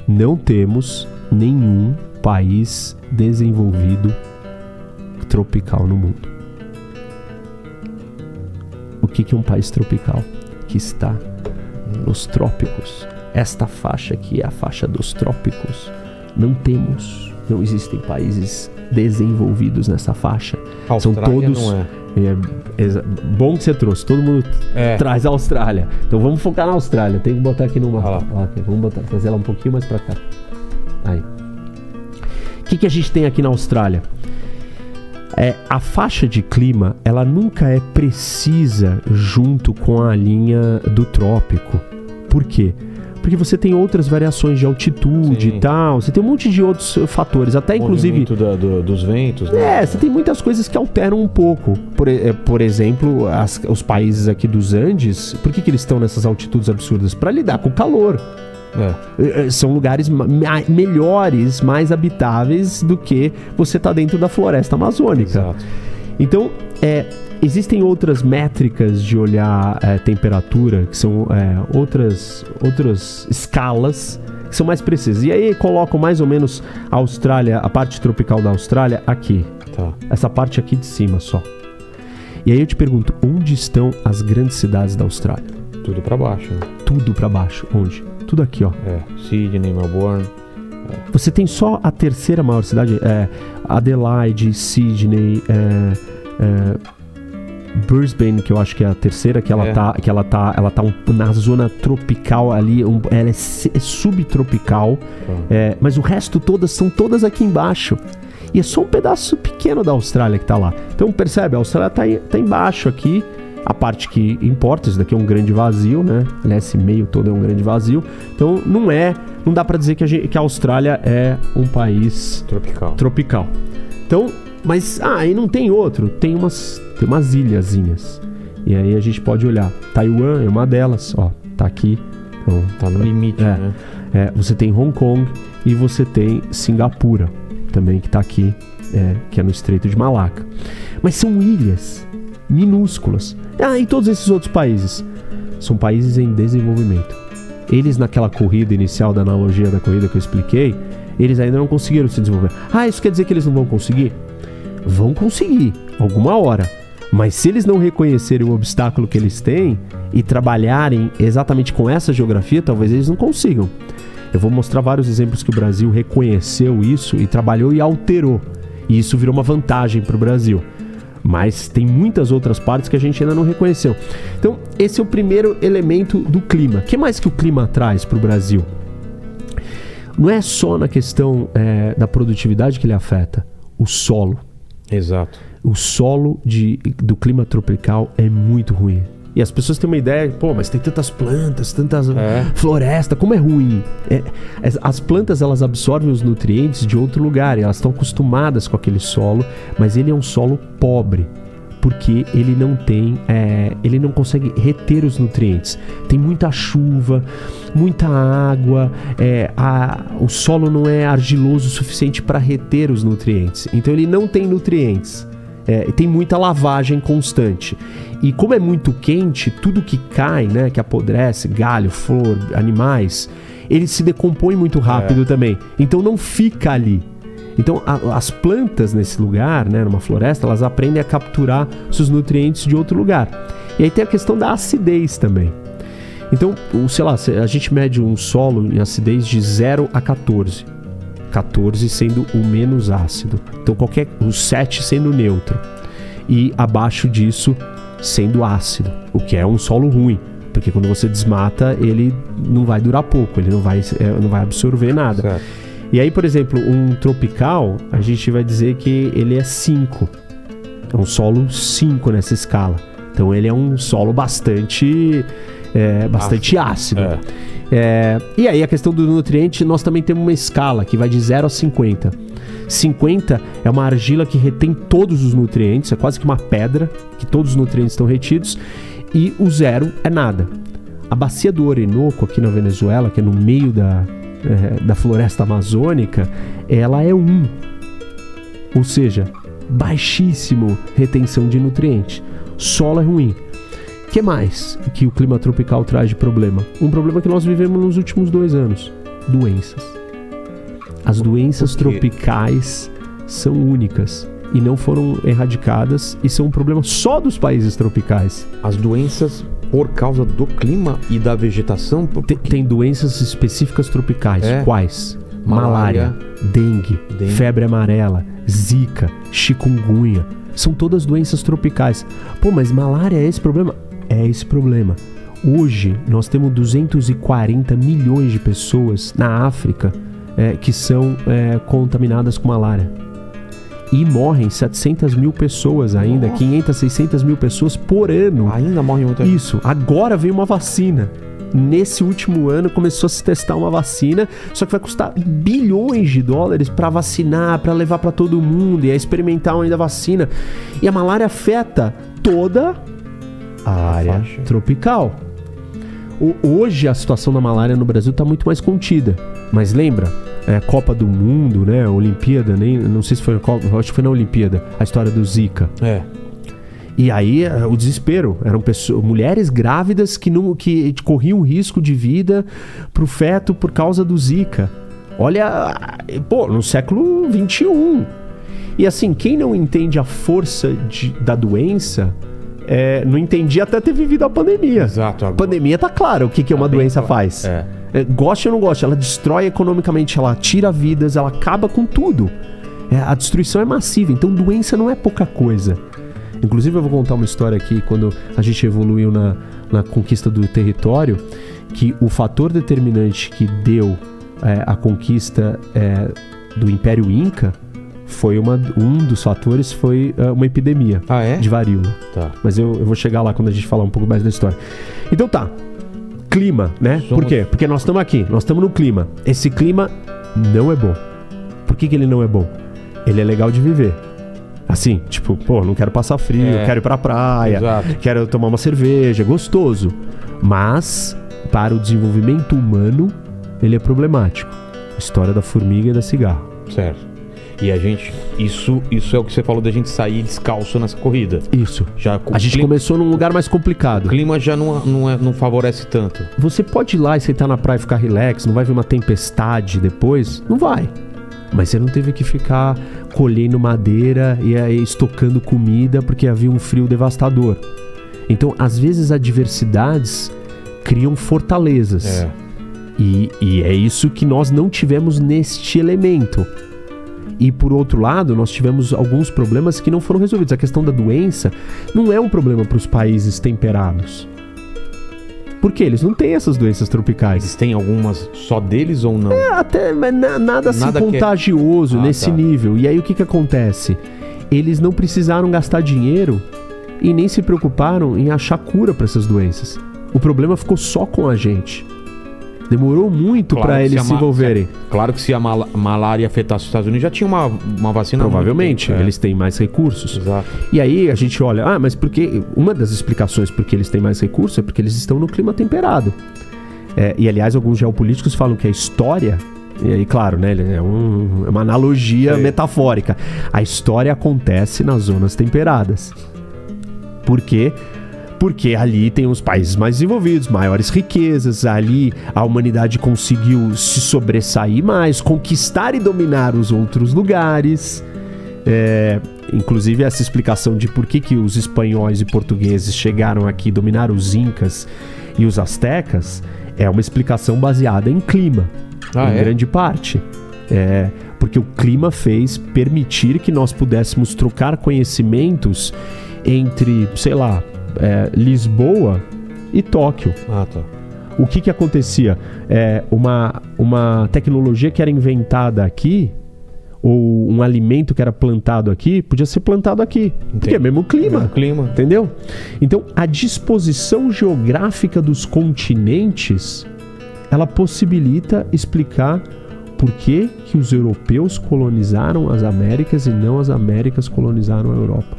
não temos nenhum país desenvolvido tropical no mundo. O que é um país tropical? Que está nos trópicos. Esta faixa aqui é a faixa dos trópicos. Não existem países desenvolvidos nessa faixa. Austrália são todos. Não é. Bom que você trouxe. Todo mundo traz a Austrália. Então vamos focar na Austrália. Tem que botar aqui numa. Aqui. Vamos trazer ela um pouquinho mais pra cá. Aí. O que a gente tem aqui na Austrália? A faixa de clima, ela nunca é precisa junto com a linha do trópico. Por quê? Porque você tem outras variações de altitude e tal, você tem um monte de outros fatores, até inclusive... dos ventos, né? Você tem muitas coisas que alteram um pouco. Por exemplo, os países aqui dos Andes, por que eles estão nessas altitudes absurdas? Para lidar com o calor. São lugares melhores, mais habitáveis do que você tá dentro da floresta amazônica. Exato. Então, existem outras métricas de olhar temperatura, que são outras escalas que são mais precisas. E aí colocam mais ou menos a Austrália, a parte tropical da Austrália aqui. Tá. Essa parte aqui de cima só. E aí eu te pergunto, onde estão as grandes cidades da Austrália? Tudo pra baixo, né? Tudo pra baixo. Onde? Tudo aqui, ó. Sydney, Melbourne. Você tem só a terceira maior cidade, Adelaide, Sydney, Brisbane, que eu acho que é a terceira, que ela tá na zona tropical ali, ela é subtropical, mas o resto são todas aqui embaixo. E é só um pedaço pequeno da Austrália que tá lá. Então percebe, a Austrália tá embaixo aqui. A parte que importa, isso daqui é um grande vazio, né? Aliás, esse meio todo é um grande vazio. Então não dá pra dizer que a Austrália é um país tropical. Então, mas aí não tem outro, tem umas ilhazinhas. E aí a gente pode olhar. Taiwan é uma delas, ó, tá aqui. Então, tá no limite, né? Você tem Hong Kong e você tem Singapura também, que tá aqui, que é no Estreito de Malaca. Mas são ilhas minúsculas. E todos esses outros países são países em desenvolvimento. Eles, naquela corrida inicial, da analogia da corrida que eu expliquei, eles ainda não conseguiram se desenvolver. Isso quer dizer que eles não vão conseguir? Vão conseguir, alguma hora. Mas se eles não reconhecerem o obstáculo que eles têm e trabalharem exatamente com essa geografia, talvez eles não consigam. Eu vou mostrar vários exemplos que o Brasil reconheceu isso e trabalhou e alterou. E isso virou uma vantagem para o Brasil. Mas tem muitas outras partes que a gente ainda não reconheceu. Então, esse é o primeiro elemento do clima. O que mais que o clima traz para o Brasil? Não é só na questão da produtividade que ele afeta. O solo. Exato. O solo do clima tropical é muito ruim. E as pessoas têm uma ideia, mas tem tantas plantas, tantas floresta, como é ruim. As plantas, elas absorvem os nutrientes de outro lugar, e elas estão acostumadas com aquele solo, mas ele é um solo pobre, porque ele não consegue reter os nutrientes. Tem muita chuva, muita água, o solo não é argiloso o suficiente para reter os nutrientes, então ele não tem nutrientes. Tem muita lavagem constante. E como é muito quente, tudo que cai, né, que apodrece, galho, flor, animais, ele se decompõe muito rápido também. Então não fica ali. Então as plantas nesse lugar, né, numa floresta, elas aprendem a capturar seus nutrientes de outro lugar. E aí tem a questão da acidez também. Então, a gente mede um solo em acidez de 0 a 14. 14 sendo o menos ácido. Então o 7 sendo neutro. E abaixo disso sendo ácido, o que é um solo ruim. Porque quando você desmata, ele não vai durar pouco, ele não vai absorver nada. Certo. E aí, por exemplo, um tropical, a gente vai dizer que ele é 5. É um solo 5 nessa escala. Então ele é um solo bastante ácido. E aí a questão do nutriente, nós também temos uma escala que vai de 0 a 50. 50 é uma argila que retém todos os nutrientes, é quase que uma pedra, que todos os nutrientes estão retidos, e o 0 é nada. A bacia do Orinoco, aqui na Venezuela, que é no meio da floresta amazônica, ela é 1. Ou seja, baixíssimo retenção de nutrientes. Solo é ruim. O que mais que o clima tropical traz de problema? Um problema que nós vivemos nos últimos 2 anos. doenças. As doenças tropicais são únicas e não foram erradicadas e são um problema só dos países tropicais. As doenças por causa do clima e da vegetação? Tem doenças específicas tropicais. Quais? Malária, dengue, febre amarela, zika, chikungunya. São todas doenças tropicais. Pô, mas malária é esse problema? É esse problema. Hoje, nós temos 240 milhões de pessoas na África que são contaminadas com malária. E morrem 700 mil pessoas ainda, Nossa. 500, 600 mil pessoas por ano. Ainda morrem muita gente. Isso. Agora veio uma vacina. Nesse último ano começou a se testar uma vacina, só que vai custar bilhões de dólares para vacinar, para levar para todo mundo e experimental ainda a vacina. E a malária afeta toda a área tropical. Hoje a situação da malária no Brasil está muito mais contida. Mas lembra? Copa do Mundo, né? Olimpíada, não sei se foi na Copa, acho que foi na Olimpíada, a história do Zika. E aí, o desespero. Eram mulheres grávidas que corriam risco de vida pro feto por causa do Zika. Olha, no século XXI. E assim, quem não entende a força da doença, não entendia até ter vivido a pandemia. Exato. A pandemia tá claro o que uma doença faz. Goste ou não goste, ela destrói economicamente, ela tira vidas, ela acaba com tudo. A destruição é massiva, então doença não é pouca coisa. Inclusive eu vou contar uma história aqui, quando a gente evoluiu na conquista do território, que o fator determinante que deu a conquista do Império Inca, um dos fatores foi uma epidemia de varíola. Tá. Mas eu vou chegar lá quando a gente falar um pouco mais da história. Então tá, clima, né? Por quê? Porque nós estamos aqui, nós estamos no clima. Esse clima não é bom. Por que ele não é bom? Ele é legal de viver. Assim, tipo, não quero passar frio, quero ir pra praia, quero tomar uma cerveja, gostoso. Mas, para o desenvolvimento humano, ele é problemático. História da formiga e da cigarra. Certo. E a gente, isso é o que você falou da gente sair descalço nessa corrida. Isso. A gente começou num lugar mais complicado. O clima já não favorece tanto. Você pode ir lá e sentar na praia e ficar relax, não vai vir uma tempestade depois? Não vai. Mas você não teve que ficar colhendo madeira e aí estocando comida porque havia um frio devastador. Então, às vezes, adversidades criam fortalezas. E é isso que nós não tivemos neste elemento. E, por outro lado, nós tivemos alguns problemas que não foram resolvidos. A questão da doença não é um problema para os países temperados. Por quê? Eles não têm essas doenças tropicais. Eles têm algumas só deles ou não? Mas nada assim contagioso nesse nível. E aí o que acontece? Eles não precisaram gastar dinheiro e nem se preocuparam em achar cura para essas doenças. O problema ficou só com a gente. Demorou muito para eles se envolverem. Claro que se a malária afetasse os Estados Unidos, já tinha uma vacina. Provavelmente, eles têm mais recursos. Exato. E aí a gente olha, mas porque uma das explicações porque eles têm mais recursos é porque eles estão no clima temperado. E aliás, alguns geopolíticos falam que a história, e aí claro, né, é uma analogia metafórica. A história acontece nas zonas temperadas. Por quê? Porque ali tem os países mais desenvolvidos, maiores riquezas, ali a humanidade conseguiu se sobressair mais, conquistar e dominar os outros lugares. Inclusive essa explicação de por que os espanhóis e portugueses chegaram aqui, dominaram os incas e os astecas, é uma explicação baseada em clima, grande parte. Porque o clima fez permitir que nós pudéssemos trocar conhecimentos entre, sei lá, Lisboa e Tóquio. Tá. O que acontecia? Uma tecnologia que era inventada aqui, ou um alimento que era plantado aqui, podia ser plantado aqui. Entendi. Porque é mesmo clima. Entendeu? Então, a disposição geográfica dos continentes, ela possibilita explicar por que os europeus colonizaram as Américas e não as Américas colonizaram a Europa.